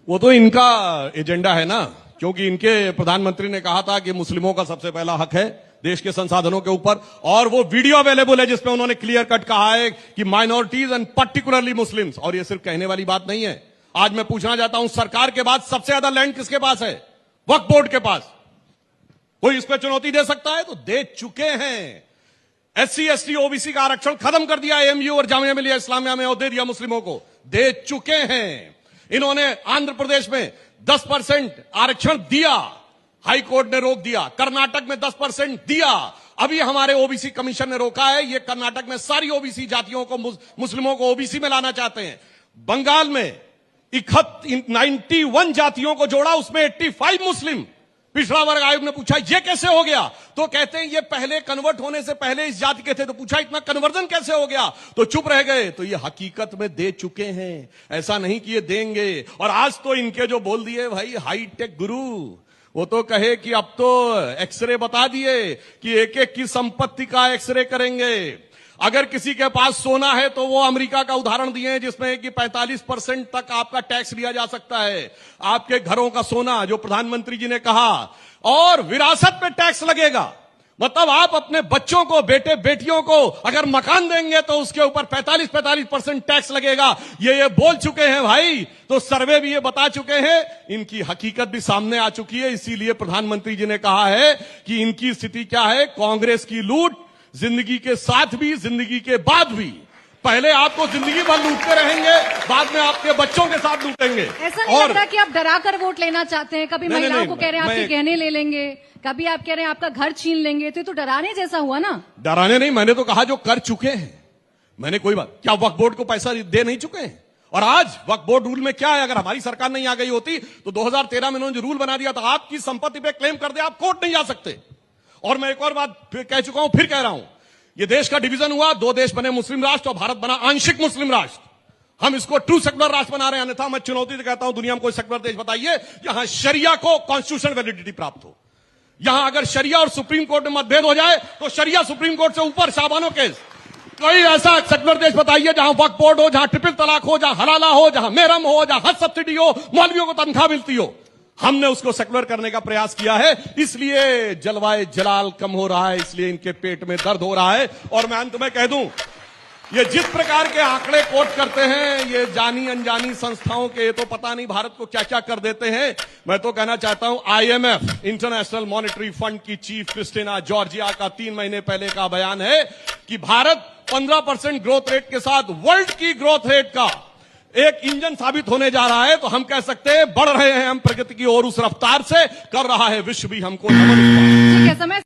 वो तो इनका एजेंडा है ना, क्योंकि इनके प्रधानमंत्री ने कहा था कि मुस्लिमों का सबसे पहला हक है देश के संसाधनों के ऊपर, और वो वीडियो अवेलेबल है जिसमें उन्होंने क्लियर कट कहा है कि माइनॉरिटीज एंड पर्टिकुलरली मुस्लिम्स। और ये सिर्फ कहने वाली बात नहीं है। आज मैं पूछना चाहता हूं, सरकार के बाद सबसे ज्यादा लैंड किसके पास है? वक्फ बोर्ड के पास। कोई इस पर चुनौती दे सकता है? तो दे चुके हैं। SC ST OBC का आरक्षण खत्म कर दिया AMU और जामिया मिलिया इस्लामिया में, और दे दिया मुस्लिमों को। दे चुके हैं। इन्होंने आंध्र प्रदेश में 10% आरक्षण दिया, हाई कोर्ट ने रोक दिया। कर्नाटक में 10% दिया, अभी हमारे OBC कमीशन ने रोका है। ये कर्नाटक में सारी OBC जातियों को, मुस्लिमों को OBC में लाना चाहते हैं। बंगाल में 91 जातियों को जोड़ा, उसमें 85 मुस्लिम। पिछड़ा वर्ग आयोग ने पूछा ये कैसे हो गया, तो कहते हैं ये पहले कन्वर्ट होने से पहले इस जाति के थे। तो पूछा इतना कन्वर्जन कैसे हो गया, तो चुप रह गए। तो ये हकीकत में दे चुके हैं, ऐसा नहीं कि ये देंगे। और आज तो इनके जो बोल दिए भाई हाईटेक गुरु, वो तो कहे कि अब तो एक्सरे बता दिए कि एक एक की संपत्ति का एक्सरे करेंगे। अगर किसी के पास सोना है तो वो अमेरिका का उदाहरण दिए हैं, जिसमें कि 45% तक आपका टैक्स लिया जा सकता है। आपके घरों का सोना, जो प्रधानमंत्री जी ने कहा, और विरासत पे टैक्स लगेगा। मतलब आप अपने बच्चों को, बेटे बेटियों को अगर मकान देंगे तो उसके ऊपर 45% टैक्स लगेगा। ये बोल चुके हैं भाई। तो सर्वे भी ये बता चुके हैं, इनकी हकीकत भी सामने आ चुकी है। इसीलिए प्रधानमंत्री जी ने कहा है कि इनकी स्थिति क्या है, कांग्रेस की लूट जिंदगी के साथ भी, जिंदगी के बाद भी। पहले आपको जिंदगी भर लूटते रहेंगे, बाद में आपके बच्चों के साथ लूटेंगे। ऐसा नहीं लग रहा कि आप डरा कर वोट लेना चाहते हैं? कभी महिलाओं को कह रहे हैं आपके गहने ले लेंगे, कभी आप कह रहे हैं आपका घर छीन लेंगे। तो ये तो डराने जैसा हुआ ना। डराने नहीं, मैंने तो कहा जो कर चुके हैं। मैंने कोई बात, क्या वक्फ बोर्ड को पैसा दे नहीं चुके हैं? और आज वक्फ बोर्ड रूल में क्या है, अगर हमारी सरकार नहीं आ गई होती तो 2013 में उन्होंने जो रूल बना दिया था, आपकी संपत्ति पे क्लेम कर दे आप कोर्ट नहीं जा सकते। और मैं एक और बात कह चुका हूं, फिर कह रहा हूं, ये देश का डिवीजन हुआ, 2 देश बने मुस्लिम राष्ट्र, और भारत बना आंशिक मुस्लिम राष्ट्र। हम इसको ट्रू सेक्युलर राष्ट्र बना रहे हैं। अन्यथा मैं चुनौती से कहता हूं, दुनिया में कोई सेक्युलर देश बताइए जहां शरिया को कॉन्स्टिट्यूशन वैलिडिटी प्राप्त हो। यहां अगर शरिया और सुप्रीम कोर्ट में मतभेद हो जाए तो शरिया सुप्रीम कोर्ट से ऊपर, शाबानो केस। कोई ऐसा सेक्युलर देश बताइए जहां वक्फ बोर्ड हो, जहां ट्रिपल तलाक हो, जहां हलाला हो, जहां मेहरम हो, जहां हज सब्सिडी हो, मौलवियों को तनख्वाह मिलती हो। हमने उसको सेक्युलर करने का प्रयास किया है, इसलिए जलवाए जलाल कम हो रहा है, इसलिए इनके पेट में दर्द हो रहा है। और मैं अंत में कह दूं, ये जिस प्रकार के आंकड़े कोट करते हैं, ये जानी अनजानी संस्थाओं के, तो पता नहीं भारत को क्या क्या कर देते हैं। मैं तो कहना चाहता हूं, IMF इंटरनेशनल मॉनेटरी फंड की चीफ क्रिस्टिना जॉर्जिया का 3 महीने पहले का बयान है कि भारत 15% ग्रोथ रेट के साथ वर्ल्ड की ग्रोथ रेट का एक इंजन साबित होने जा रहा है। तो हम कह सकते हैं बढ़ रहे हैं हम प्रगति की ओर, उस रफ्तार से कर रहा है विश्व भी हमको नमन।